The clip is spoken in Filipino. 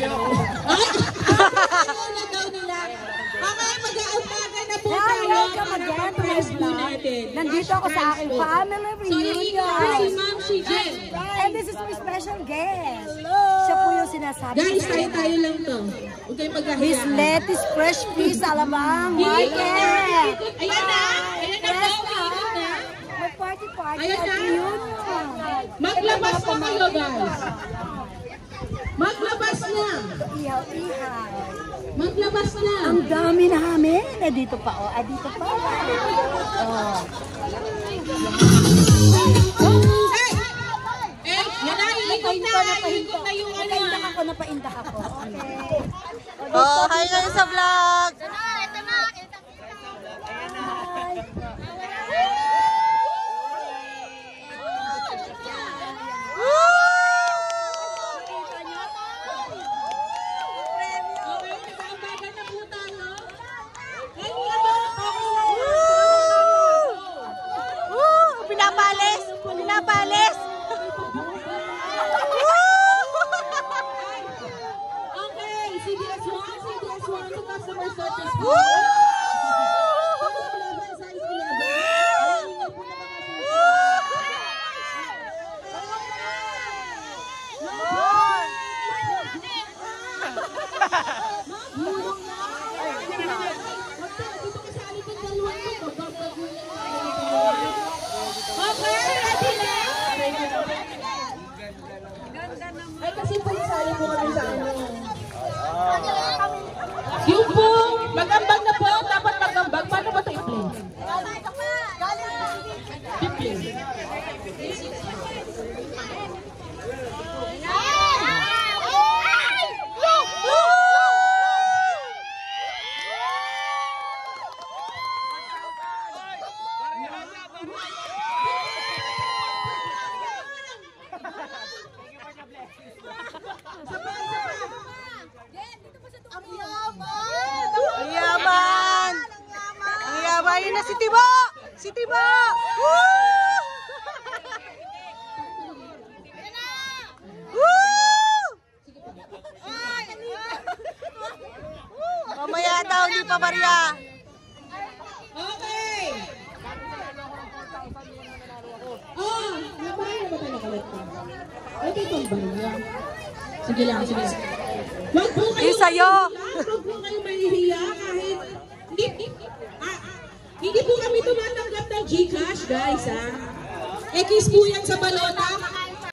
na daw nila. Okay, mag-aumbagan na po tayo. Nandito ako sa aking family reunion. Si Ma'am Shijel. And this is my special guest. Siya po yung sinasabi. Guys, tayo lang to. Huwag kayong Miss maghahiyaan. Lettuce Fresh Fish Alamang Market. Ayan na. Ayan na po. Iikot na. Mag-party-party Ayan at na. reunion. Maglabas na kayo, guys. Maglabas na. Ihaw-ihaw. Maglabas na. Ang dami namin. Dito pa, oh. Dito pa. Oh. Hey! Eh, yan na, iikot na. Iikot na yung ano. Napaindak ako. Okay. Oh, hi kayo sa vlog. Ito na. Pinapalis! Pinapalis! Okay, CDS1 to customer service. Ay, kasi pagsali mo kami sa ano. Yung po, magambag na po, dapat magambag. Paano ba ito i-play? I-play. Ang yaman! Ang yaman! Yun na si Tibo! Si Tibo! Woo! Woo! Mamaya daw, hindi pa Maria. Okay! Oh, nabahay na ba tayo nakalagpa? Okay, itong baliya. Sige lang, sige lang. Wag po kayo Sa'yo. Wag po kayo mahihiya kahit hindi po kami tumatanggap ng GCash, guys, ha? Ekis po yan sa balota.